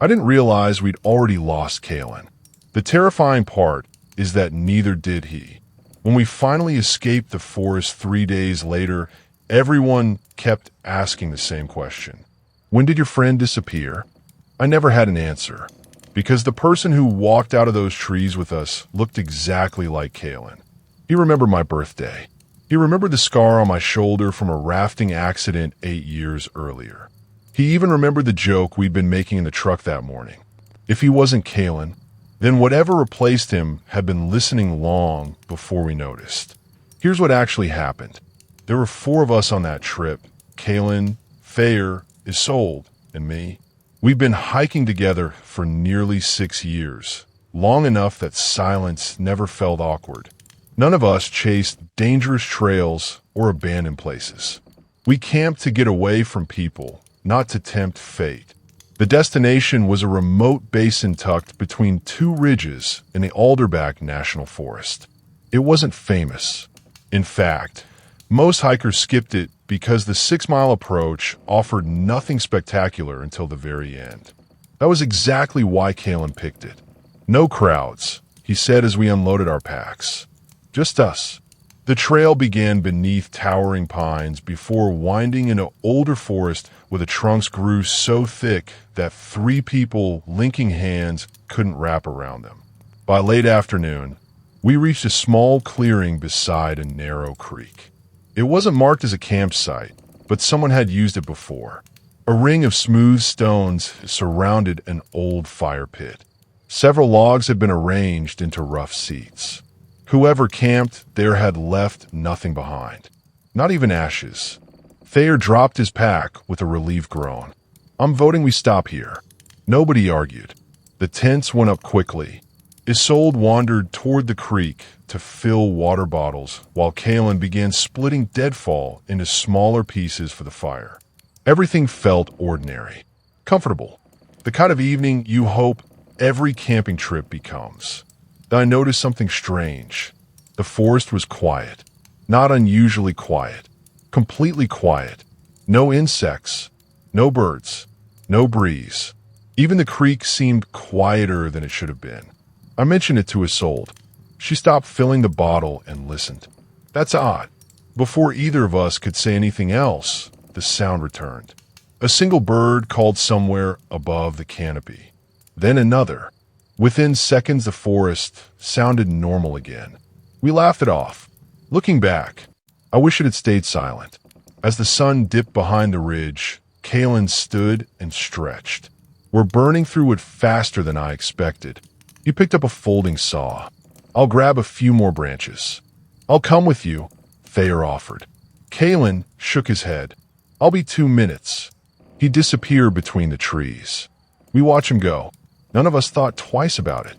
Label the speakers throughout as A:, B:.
A: I didn't realize we'd already lost Kalen. The terrifying part is that neither did he. When we finally escaped the forest 3 days later, everyone kept asking the same question. When did your friend disappear? I never had an answer, because the person who walked out of those trees with us looked exactly like Kalen. He remembered my birthday. He remembered the scar on my shoulder from a rafting accident 8 years earlier. He even remembered the joke we'd been making in the truck that morning. If he wasn't Kalen, then whatever replaced him had been listening long before we noticed. Here's what actually happened. There were 4 of us on that trip: Kalen, Thayer, Isolde, and me. We'd been hiking together for nearly 6 years, long enough that silence never felt awkward. None of us chased dangerous trails or abandoned places. We camped to get away from people, not to tempt fate. The destination was a remote basin tucked between 2 ridges in the Alderback National Forest. It wasn't famous. In fact, most hikers skipped it because the 6-mile approach offered nothing spectacular until the very end. That was exactly why Kalen picked it. No crowds, he said as we unloaded our packs. Just us. The trail began beneath towering pines before winding into older forest where the trunks grew so thick that 3 people linking hands couldn't wrap around them. By late afternoon, we reached a small clearing beside a narrow creek. It wasn't marked as a campsite, but someone had used it before. A ring of smooth stones surrounded an old fire pit. Several logs had been arranged into rough seats. Whoever camped there had left nothing behind, not even ashes. Thayer dropped his pack with a relieved groan. I'm voting we stop here. Nobody argued. The tents went up quickly. Isolde wandered toward the creek to fill water bottles, while Kalen began splitting deadfall into smaller pieces for the fire. Everything felt ordinary, comfortable, the kind of evening you hope every camping trip becomes. Then I noticed something strange. The forest was quiet, not unusually quiet, completely quiet. No insects, no birds, no breeze. Even the creek seemed quieter than it should have been. I mentioned it to Isolde. She stopped filling the bottle and listened. That's odd. Before either of us could say anything else, the sound returned. A single bird called somewhere above the canopy. Then another. Within seconds, the forest sounded normal again. We laughed it off. Looking back, I wish it had stayed silent. As the sun dipped behind the ridge, Kalen stood and stretched. We're burning through it faster than I expected. He picked up a folding saw. I'll grab a few more branches. I'll come with you, Thayer offered. Kalen shook his head. I'll be 2 minutes. He disappeared between the trees. We watched him go. None of us thought twice about it.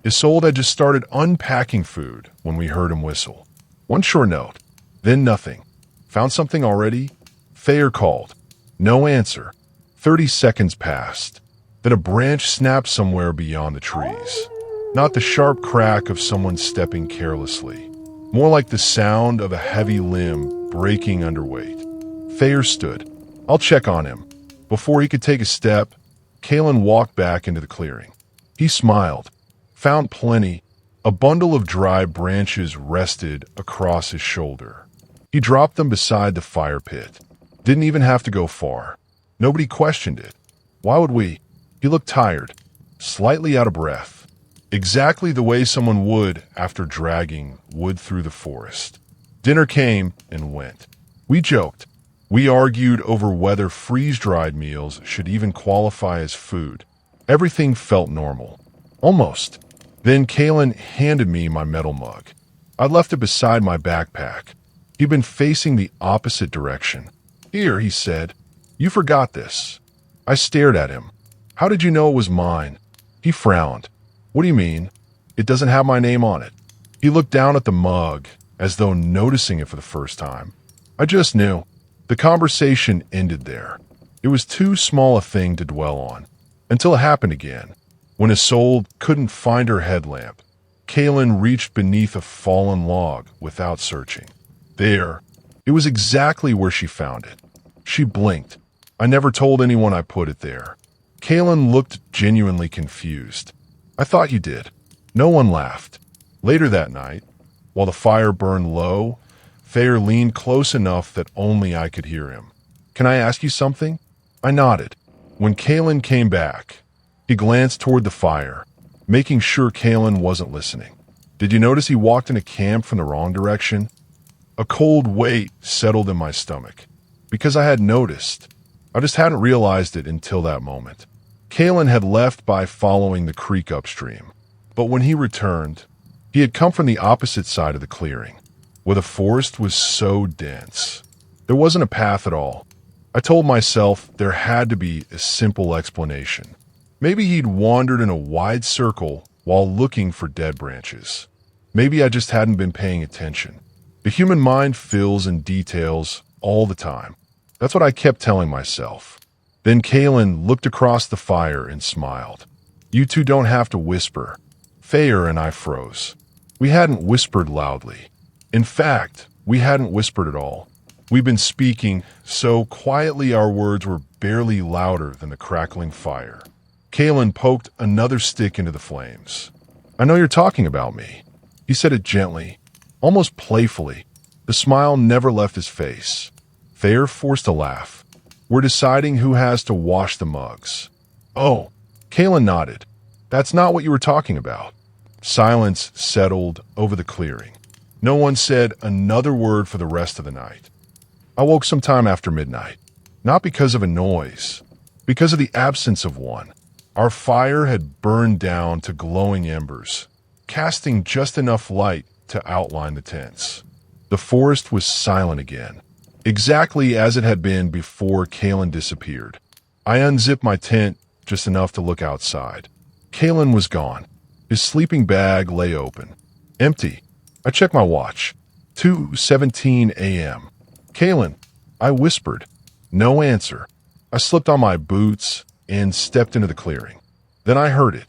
A: Isolde had just started unpacking food when we heard him whistle. One short note, then nothing. Found something already? Thayer called. No answer. 30 seconds passed. Then a branch snapped somewhere beyond the trees. Not the sharp crack of someone stepping carelessly. More like the sound of a heavy limb breaking underweight. Thayer stood. I'll check on him. Before he could take a step, Kalen walked back into the clearing. He smiled. Found plenty. A bundle of dry branches rested across his shoulder. He dropped them beside the fire pit. Didn't even have to go far. Nobody questioned it. Why would we? He looked tired, slightly out of breath. Exactly the way someone would after dragging wood through the forest. Dinner came and went. We joked. We argued over whether freeze-dried meals should even qualify as food. Everything felt normal. Almost. Then Kalen handed me my metal mug. I left it beside my backpack. He'd been facing the opposite direction. Here, he said. You forgot this. I stared at him. How did you know it was mine? He frowned. What do you mean? It doesn't have my name on it. He looked down at the mug, as though noticing it for the first time. I just knew. The conversation ended there. It was too small a thing to dwell on. Until it happened again. When Isolde couldn't find her headlamp, Kalen reached beneath a fallen log without searching. There. It was exactly where she found it. She blinked. I never told anyone I put it there. Kalen looked genuinely confused. I thought you did. No one laughed. Later that night, while the fire burned low, Thayer leaned close enough that only I could hear him. Can I ask you something? I nodded. When Kalen came back, he glanced toward the fire, making sure Kalen wasn't listening. Did you notice he walked into camp from the wrong direction? A cold weight settled in my stomach. Because I had noticed. I just hadn't realized it until that moment. Kalen had left by following the creek upstream. But when he returned, he had come from the opposite side of the clearing, where the forest was so dense. There wasn't a path at all. I told myself there had to be a simple explanation. Maybe he'd wandered in a wide circle while looking for dead branches. Maybe I just hadn't been paying attention. The human mind fills in details all the time. That's what I kept telling myself. Then Kalen looked across the fire and smiled. You two don't have to whisper. Thayer and I froze. We hadn't whispered loudly. In fact, we hadn't whispered at all. We'd been speaking so quietly our words were barely louder than the crackling fire. Kalen poked another stick into the flames. I know you're talking about me. He said it gently, almost playfully. The smile never left his face. Thayer forced a laugh. We're deciding who has to wash the mugs. Oh, Kalen nodded. That's not what you were talking about. Silence settled over the clearing. No one said another word for the rest of the night. I woke sometime after midnight. Not because of a noise, because of the absence of one. Our fire had burned down to glowing embers, casting just enough light to outline the tents. The forest was silent again, exactly as it had been before Kalen disappeared. I unzipped my tent just enough to look outside. Kalen was gone. His sleeping bag lay open, empty. I checked my watch. 2:17 a.m. Kalen, I whispered. No answer. I slipped on my boots and stepped into the clearing. Then I heard it.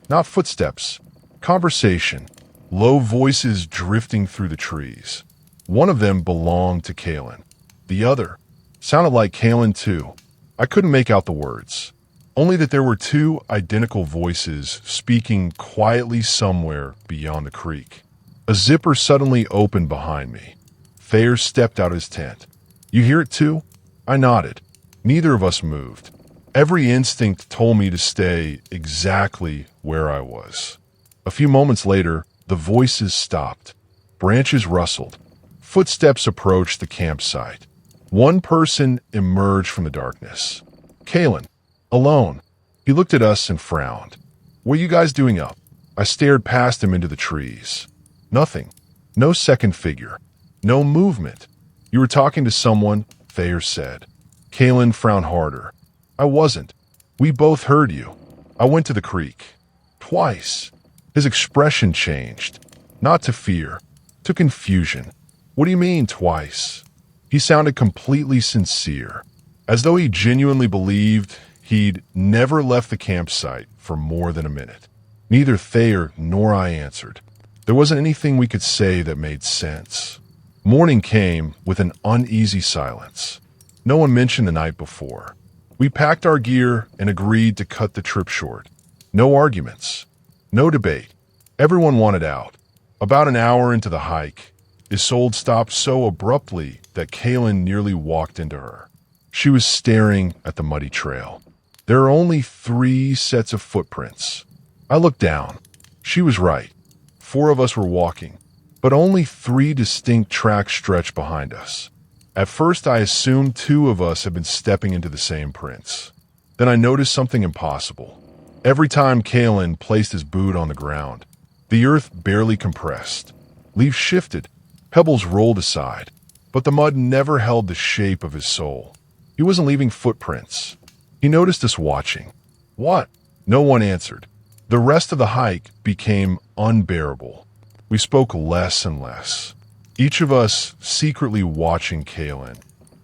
A: Not footsteps. Conversation. Low voices drifting through the trees. One of them belonged to Kalen. The other sounded like Kalen too. I couldn't make out the words. Only that there were two identical voices speaking quietly somewhere beyond the creek. A zipper suddenly opened behind me. Thayer stepped out of his tent. You hear it too? I nodded. Neither of us moved. Every instinct told me to stay exactly where I was. A few moments later, the voices stopped. Branches rustled. Footsteps approached the campsite. One person emerged from the darkness. Kalen, alone. He looked at us and frowned. What are you guys doing up? I stared past him into the trees. Nothing. No second figure. No movement. You were talking to someone, Thayer said. Kalen frowned harder. I wasn't. We both heard you. I went to the creek. Twice. His expression changed. Not to fear. To confusion. What do you mean, twice? He sounded completely sincere. As though he genuinely believed he'd never left the campsite for more than a minute. Neither Thayer nor I answered. There wasn't anything we could say that made sense. Morning came with an uneasy silence. No one mentioned the night before. We packed our gear and agreed to cut the trip short. No arguments. No debate. Everyone wanted out. About an hour into the hike, Isolde stopped so abruptly that Kalen nearly walked into her. She was staring at the muddy trail. There are only 3 sets of footprints. I looked down. She was right. 4 of us were walking, but only 3 distinct tracks stretched behind us. At first, I assumed 2 of us had been stepping into the same prints. Then I noticed something impossible. Every time Kalen placed his boot on the ground, the earth barely compressed. Leaves shifted, pebbles rolled aside, but the mud never held the shape of his sole. He wasn't leaving footprints. He noticed us watching. What? No one answered. The rest of the hike became unbearable. We spoke less and less. Each of us secretly watching Kalen,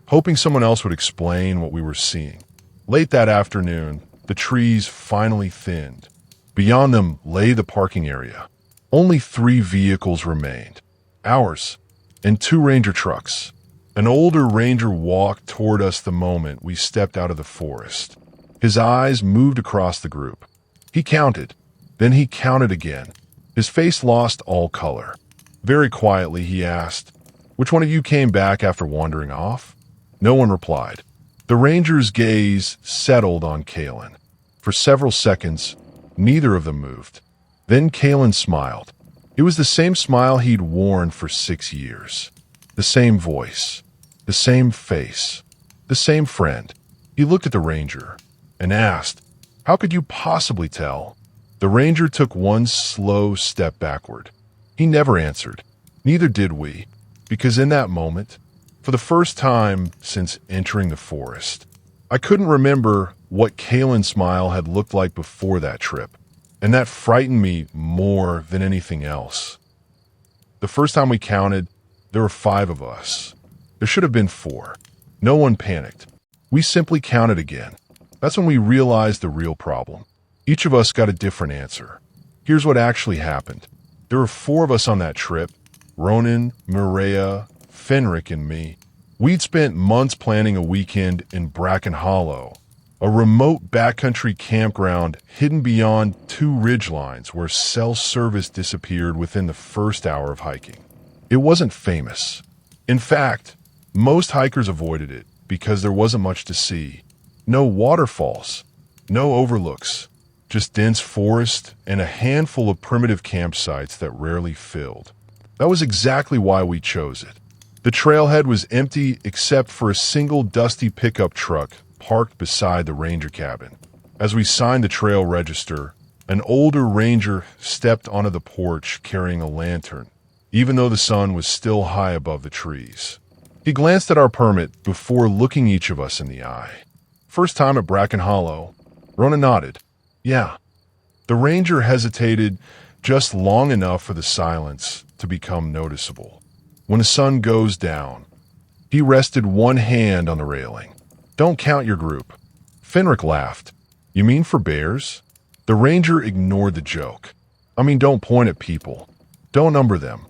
A: hoping someone else would explain what we were seeing. Late that afternoon, the trees finally thinned. Beyond them lay the parking area. Only 3 vehicles remained. Ours, and 2 Ranger trucks. An older Ranger walked toward us the moment we stepped out of the forest. His eyes moved across the group. He counted. Then he counted again. His face lost all color. Very quietly, he asked, "Which one of you came back after wandering off?" No one replied. The ranger's gaze settled on Kalen. For several seconds, neither of them moved. Then Kalen smiled. It was the same smile he'd worn for 6 years. The same voice. The same face. The same friend. He looked at the ranger and asked, "How could you possibly tell?" The ranger took one slow step backward. He never answered. Neither did we, because in that moment, for the first time since entering the forest, I couldn't remember what Kalen's smile had looked like before that trip, and that frightened me more than anything else. The first time we counted, there were 5 of us. There should have been 4. No one panicked. We simply counted again. That's when we realized the real problem. Each of us got a different answer. Here's what actually happened. There were 4 of us on that trip: Ronan, Maria, Fenric, and me. We'd spent months planning a weekend in Bracken Hollow, a remote backcountry campground hidden beyond 2 ridgelines where cell service disappeared within the first hour of hiking. It wasn't famous. In fact, most hikers avoided it because there wasn't much to see. No waterfalls, no overlooks, just dense forest and a handful of primitive campsites that rarely filled. That was exactly why we chose it. The trailhead was empty except for a single dusty pickup truck parked beside the ranger cabin. As we signed the trail register, an older ranger stepped onto the porch carrying a lantern, even though the sun was still high above the trees. He glanced at our permit before looking each of us in the eye. "First time at Bracken Hollow?" Rona nodded. "Yeah." The ranger hesitated just long enough for the silence to become noticeable. When the sun goes down, he rested one hand on the railing. "Don't count your group." Fenric laughed. "You mean for bears?" The ranger ignored the joke. "I mean, don't point at people. Don't number them.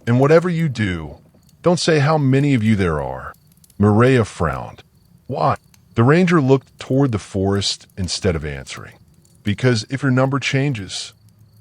A: And whatever you do, don't say how many of you there are." Maria frowned. "What?" The ranger looked toward the forest instead of answering. "Because if your number changes."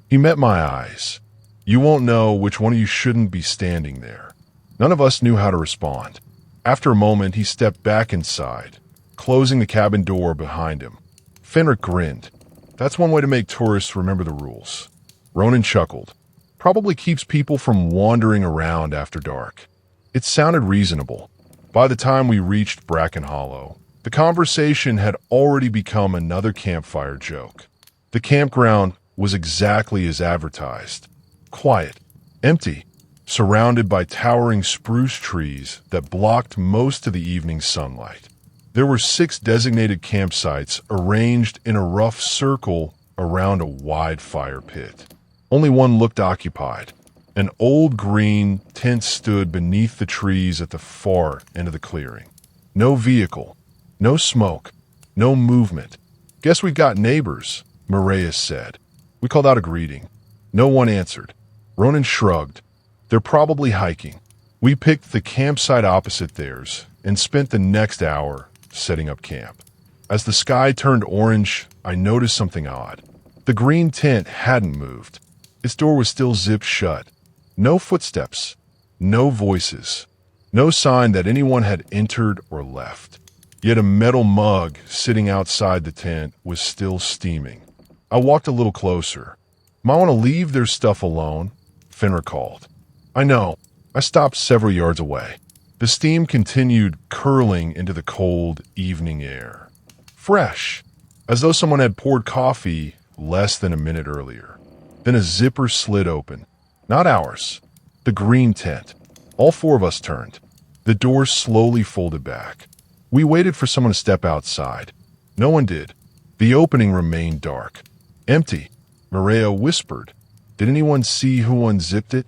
A: He met my eyes. "You won't know which one of you shouldn't be standing there." None of us knew how to respond. After a moment, he stepped back inside, closing the cabin door behind him. Fenric grinned. "That's one way to make tourists remember the rules." Ronan chuckled. "Probably keeps people from wandering around after dark." It sounded reasonable. By the time we reached Bracken Hollow, the conversation had already become another campfire joke. The campground was exactly as advertised. Quiet, empty, surrounded by towering spruce trees that blocked most of the evening sunlight. There were 6 designated campsites arranged in a rough circle around a wide fire pit. Only one looked occupied. An old green tent stood beneath the trees at the far end of the clearing. No vehicle, no smoke, no movement. "Guess we've got neighbors," Maria said. We called out a greeting. No one answered. Ronan shrugged. "They're probably hiking." We picked the campsite opposite theirs and spent the next hour setting up camp. As the sky turned orange, I noticed something odd. The green tent hadn't moved. Its door was still zipped shut. No footsteps, no voices, no sign that anyone had entered or left. Yet a metal mug sitting outside the tent was still steaming. I walked a little closer. "Might want to leave their stuff alone," Fenric called. "I know." I stopped several yards away. The steam continued curling into the cold evening air. Fresh, as though someone had poured coffee less than a minute earlier. Then a zipper slid open. Not ours. The green tent. All 4 of us turned. The door slowly folded back. We waited for someone to step outside. No one did. The opening remained dark. Empty. Maria whispered. "Did anyone see who unzipped it?"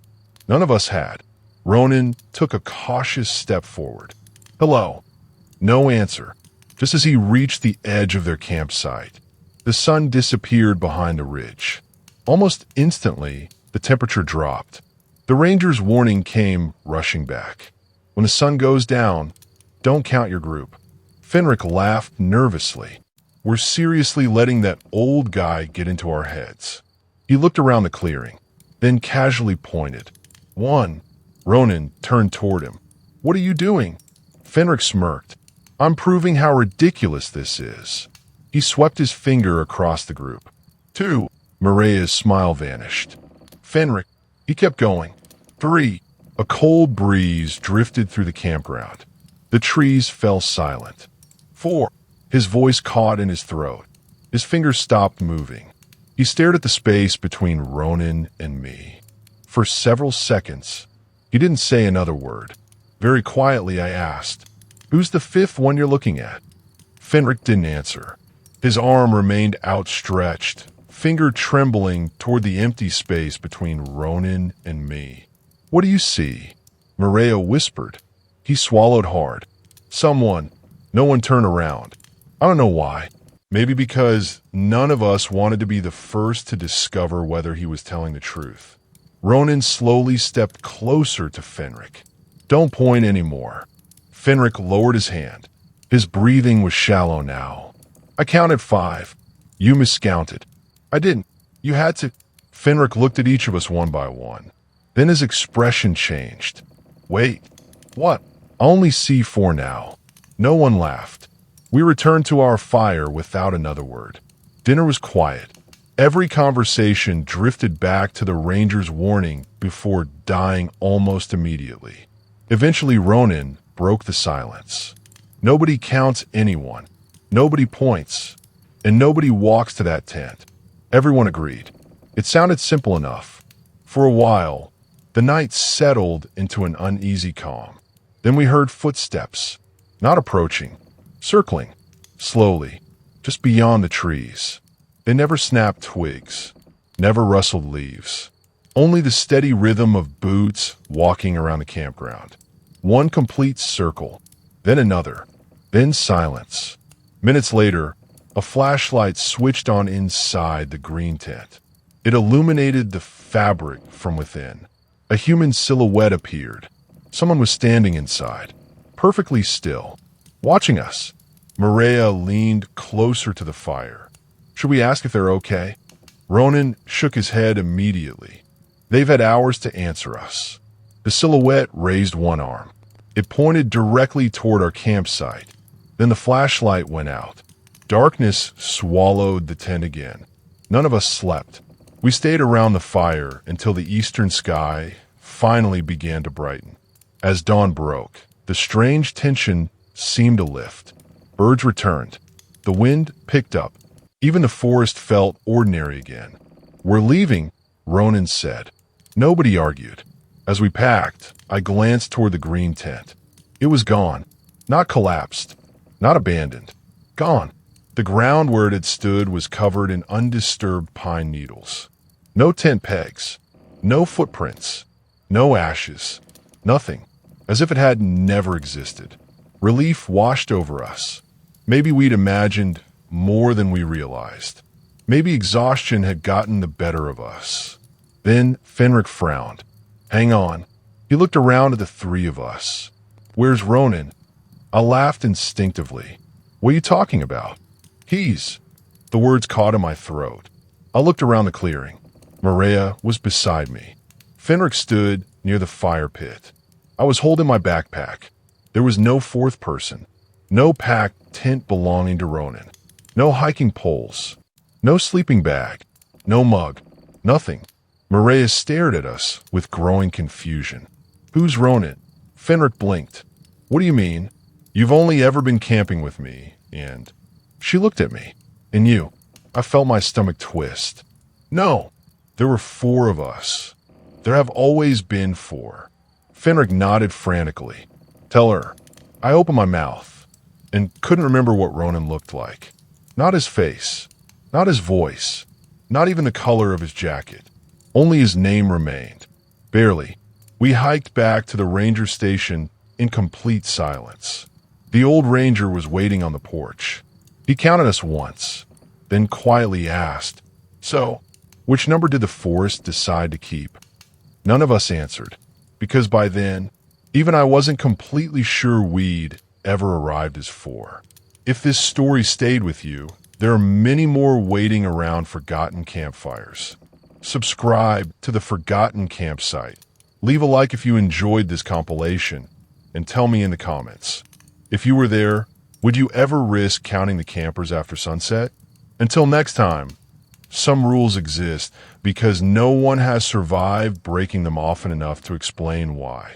A: None of us had. Ronan took a cautious step forward. "Hello." No answer. Just as he reached the edge of their campsite, the sun disappeared behind a ridge. Almost instantly, the temperature dropped. The ranger's warning came rushing back. "When the sun goes down, don't count your group." Fenric laughed nervously. We're seriously letting that old guy get into our heads. He looked around the clearing, then casually pointed. One. Ronan turned toward him. What are you doing? Fenric smirked. I'm proving how ridiculous this is. He swept his finger across the group. Two. Morea's smile vanished. Fenric. He kept going. Three. A cold breeze drifted through the campground. The trees fell silent. Four. His voice caught in his throat. His fingers stopped moving. He stared at the space between Ronan and me. For several seconds, he didn't say another word. Very quietly, I asked, Who's the fifth one you're looking at? Fenric didn't answer. His arm remained outstretched, finger trembling toward the empty space between Ronan and me. What do you see? Morea whispered. He swallowed hard. Someone. No one turned around. I don't know why. Maybe because none of us wanted to be the first to discover whether he was telling the truth. Ronan slowly stepped closer to Fenric. Don't point anymore. Fenric lowered his hand. His breathing was shallow now. I counted 5. You miscounted. I didn't. You had to. Fenric looked at each of us one by one. Then his expression changed. Wait. What? I only see 4 now. No one laughed. We returned to our fire without another word. Dinner was quiet. Every conversation drifted back to the ranger's warning before dying almost immediately. Eventually, Ronan broke the silence. Nobody counts anyone. Nobody points. And nobody walks to that tent. Everyone agreed. It sounded simple enough. For a while, the night settled into an uneasy calm. Then we heard footsteps. Not approaching. Circling. Slowly. Just beyond the trees. They never snapped twigs. Never rustled leaves. Only the steady rhythm of boots walking around the campground. One complete circle. Then another. Then silence. Minutes later, a flashlight switched on inside the green tent. It illuminated the fabric from within. A human silhouette appeared. Someone was standing inside, perfectly still, watching us. Morea leaned closer to the fire. Should we ask if they're okay? Ronan shook his head immediately. They've had hours to answer us. The silhouette raised one arm. It pointed directly toward our campsite. Then the flashlight went out. Darkness swallowed the tent again. None of us slept. We stayed around the fire until the eastern sky finally began to brighten. As dawn broke, the strange tension seemed to lift. Birds returned. The wind picked up. Even the forest felt ordinary again. We're leaving, Ronan said. Nobody argued. As we packed, I glanced toward the green tent. It was gone. Not collapsed. Not abandoned. Gone. The ground where it had stood was covered in undisturbed pine needles. No tent pegs. No footprints. No ashes. Nothing. As if it had never existed. Relief washed over us. Maybe we'd imagined more than we realized. Maybe exhaustion had gotten the better of us. Then Fenric frowned. Hang on. He looked around at the 3 of us. Where's Ronan? I laughed instinctively. What are you talking about? He's. The words caught in my throat. I looked around the clearing. Morea was beside me. Fenric stood near the fire pit. I was holding my backpack. There was no 4th person. No packed tent belonging to Ronan. No hiking poles. No sleeping bag. No mug. Nothing. Morea stared at us with growing confusion. Who's Ronan? Fenric blinked. What do you mean? You've only ever been camping with me, and... She looked at me. And you. I felt my stomach twist. No. There were 4 of us. There have always been 4. Fenric nodded frantically. Tell her. I opened my mouth and couldn't remember what Ronan looked like. Not his face. Not his voice. Not even the color of his jacket. Only his name remained. Barely. We hiked back to the ranger station in complete silence. The old ranger was waiting on the porch. He counted us once, then quietly asked, So, which number did the forest decide to keep? None of us answered, because by then, even I wasn't completely sure we'd ever arrived as 4. If this story stayed with you, There are many more waiting around forgotten campfires. Subscribe to the Forgotten Campsite. Leave a like if you enjoyed this compilation, and tell me in the comments. If you were there, would you ever risk counting the campers after sunset? Until next time, some rules exist because no one has survived breaking them often enough to explain why.